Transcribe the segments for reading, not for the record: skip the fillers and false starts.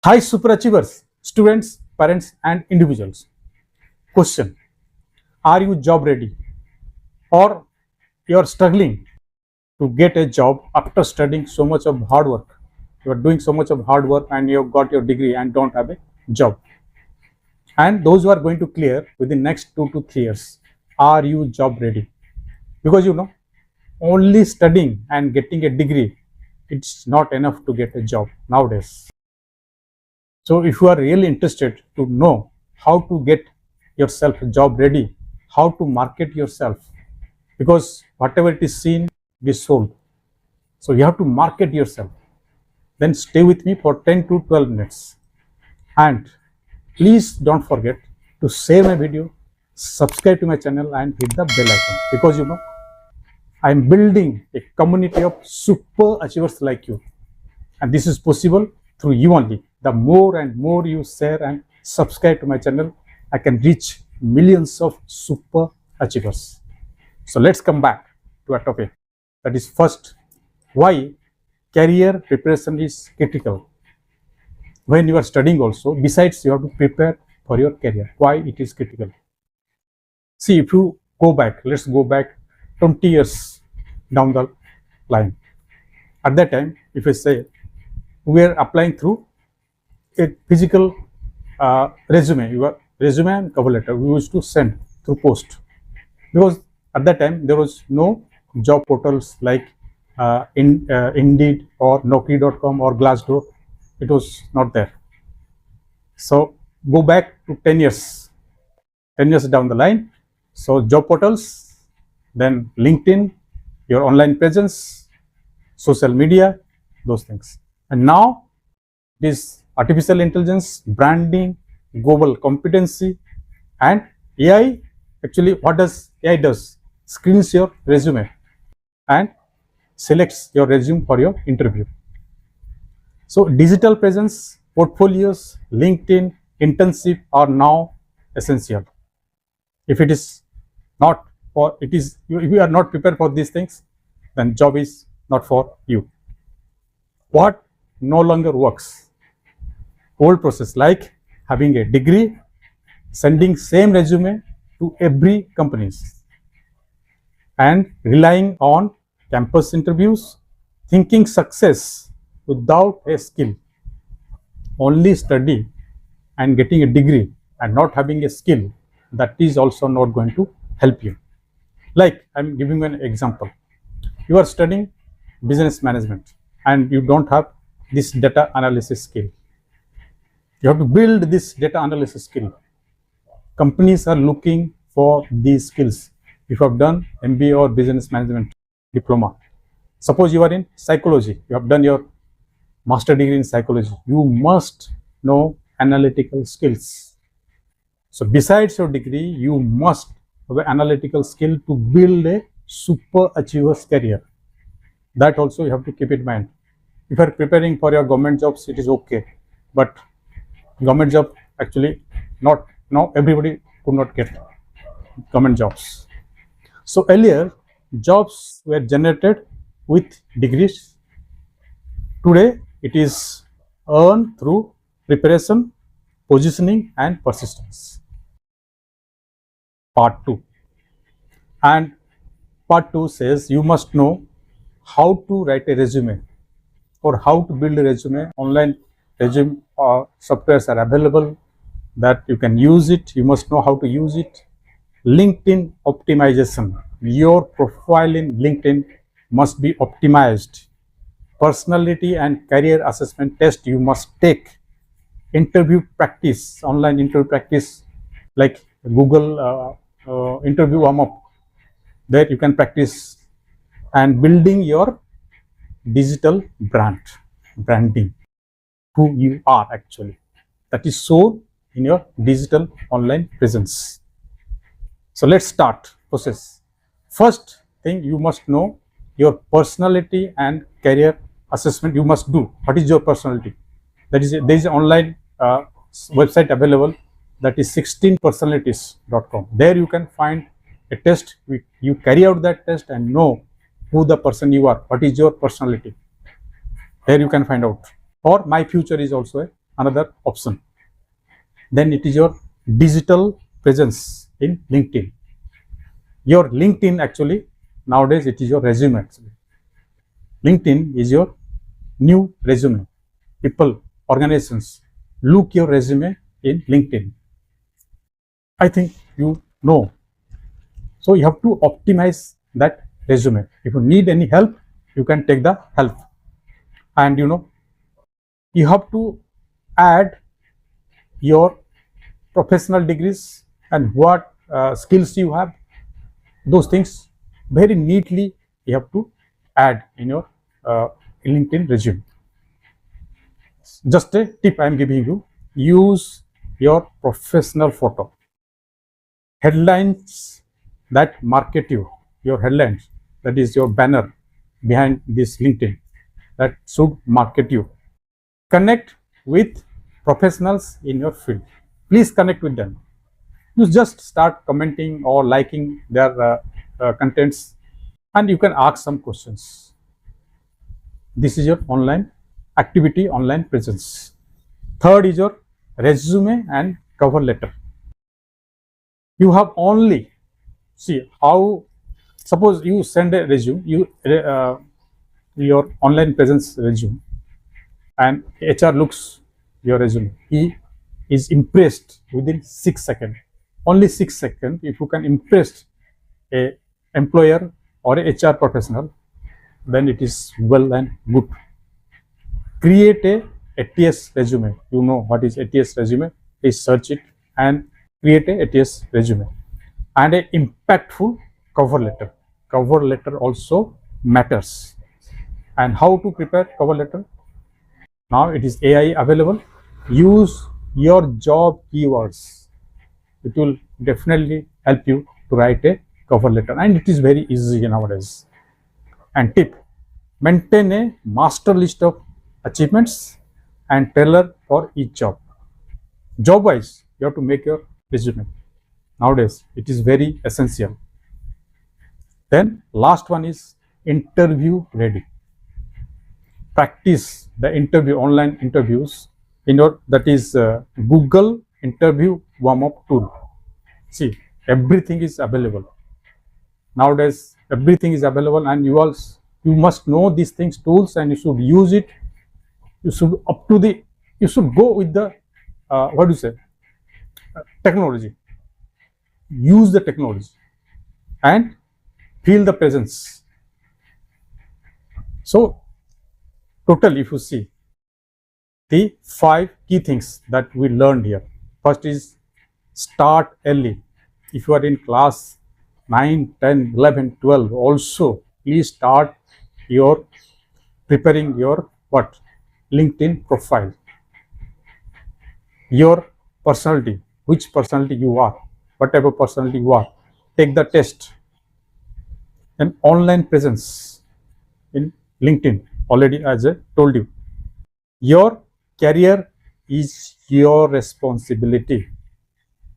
Hi, superachievers, students, parents, and individuals. Question: are you job ready, or you are struggling to get a job after studying so much of hard work? You are doing so much of hard work and you have got your degree and don't have a job. And those who are going to clear within next 2 to 3 years, are you job ready? Because only studying and getting a degree, it's not enough to get a job nowadays. So if you are really interested to know how to get yourself job ready, how to market yourself, because whatever it is seen, it is sold. So you have to market yourself. Then stay with me for 10 to 12 minutes. And please don't forget to share my video, subscribe to my channel and hit the bell icon, because I am building a community of super achievers like you. And this is possible through you only. The more and more you share and subscribe to my channel, I can reach millions of super achievers. So let's come back to our topic. That is, first, why career preparation is critical. When you are studying also, besides you have to prepare for your career. Why it is critical? See, if you go back, let's go back 20 years down the line. At that time, if I say we are applying through a physical resume, your resume and cover letter we used to send through post, because at that time there was no job portals like Indeed or Naukri.com or Glassdoor. It was not there. So go back to 10 years down the line. So job portals, then LinkedIn, your online presence, social media, those things. And now this artificial intelligence, branding, global competency, and AI. Actually, what does AI does? Screens your resume and selects your resume for your interview. So digital presence, portfolios, LinkedIn, internship are now essential. If it is not for, it is, if you are not prepared for these things, then job is not for you. What no longer works? Old process like having a degree, sending same resume to every companies, and relying on campus interviews, thinking success without a skill. Only study and getting a degree and not having a skill, that is also not going to help you. Like, I'm giving you an example. You are studying business management and you don't have this data analysis skill. You have to build this data analysis skill. Companies are looking for these skills. If you have done MBA or business management diploma, suppose you are in psychology, you have done your master degree in psychology, you must know analytical skills. So besides your degree, you must have an analytical skill to build a super achiever's career. That also you have to keep in mind. If you are preparing for your government jobs, it is okay, but government job, actually not, now everybody could not get government jobs. So earlier jobs were generated with degrees. Today it is earned through preparation, positioning and persistence. Part 2. And part 2 says you must know how to write a resume or how to build a resume. Online resume softwares are available that you can use it. You must know how to use it. LinkedIn optimization. Your profile in LinkedIn must be optimized. Personality and career assessment test you must take. Interview practice, online interview practice like Google interview warm-up. There you can practice. And building your digital branding, who you are actually, that is shown in your digital online presence. So let's start process. First thing, you must know your personality and career assessment. You must do what is your personality. That is, there is an online website available, that is 16personalities.com. There you can find a test. You carry out that test and know who the person you are, what is your personality. There you can find out. Or My Future is also a another option. Then it is your digital presence in LinkedIn. Your LinkedIn actually, nowadays it is your resume actually. LinkedIn is your new resume. People, organizations look your resume in LinkedIn. I think you know. So you have to optimize that resume. If you need any help, you can take the help. And you have to add your professional degrees and what skills you have. Those things very neatly you have to add in your LinkedIn resume. Just a tip I am giving you: use your professional photo. Headlines that market you, your headlines, that is your banner behind this LinkedIn, that should market you. Connect with professionals in your field. Please connect with them. You just start commenting or liking their contents, and you can ask some questions. This is your online activity, online presence. Third is your resume and cover letter. You have only, see how, suppose you send a resume, your online presence resume, and HR looks your resume. He is impressed within 6 seconds. Only 6 seconds. If you can impress a employer or a HR professional, then it is well and good. Create a ATS resume. You know what is ATS resume? Please search it and create a ATS resume. And a impactful cover letter. Cover letter also matters. And how to prepare cover letter? Now it is AI available. Use your job keywords. It will definitely help you to write a cover letter, and it is very easy nowadays. And tip: maintain a master list of achievements and tailor for each job. Job wise, you have to make your resume. Nowadays it is very essential. Then last one is interview ready. Practice the interview, online interviews, that is Google interview warm-up tool. See, everything is available nowadays. Everything is available, and you must know these things, tools, and you should use it. You should go with the what do you say, technology. Use the technology and feel the presence. So total, if you see the 5 key things that we learned here. First is start early. If you are in class 9, 10, 11, 12, also please start your preparing your what? LinkedIn profile. Your personality, which personality you are, whatever personality you are, take the test. And online presence in LinkedIn, already as I told you, your career is your responsibility,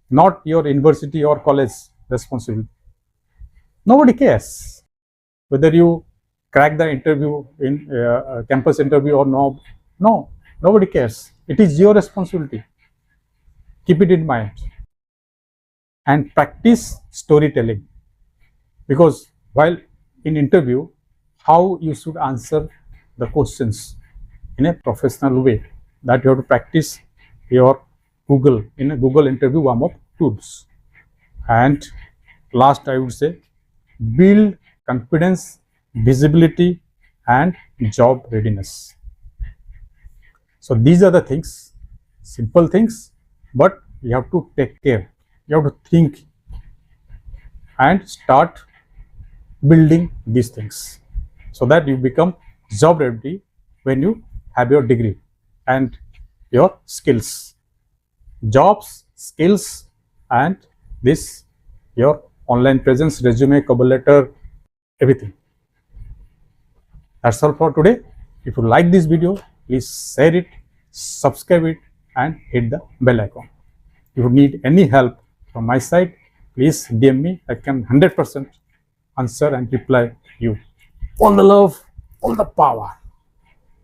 not your university or college responsibility. Nobody cares whether you crack the interview in campus interview or no. No, nobody cares. It is your responsibility. Keep it in mind. And practice storytelling, because while in interview, how you should answer the questions in a professional way, that you have to practice your Google in a Google interview warm-up tools. And last, I would say, build confidence, visibility, and job readiness. So these are the things, simple things, but you have to take care. You have to think and start building these things so that you become job ready when you have your degree and your skills. Jobs, skills, and this your online presence, resume, cover letter, everything. That's all for today. If you like this video, please share it, subscribe it, and hit the bell icon. If you need any help from my side, please DM me. I can 100% answer and reply you. All the love, all the power.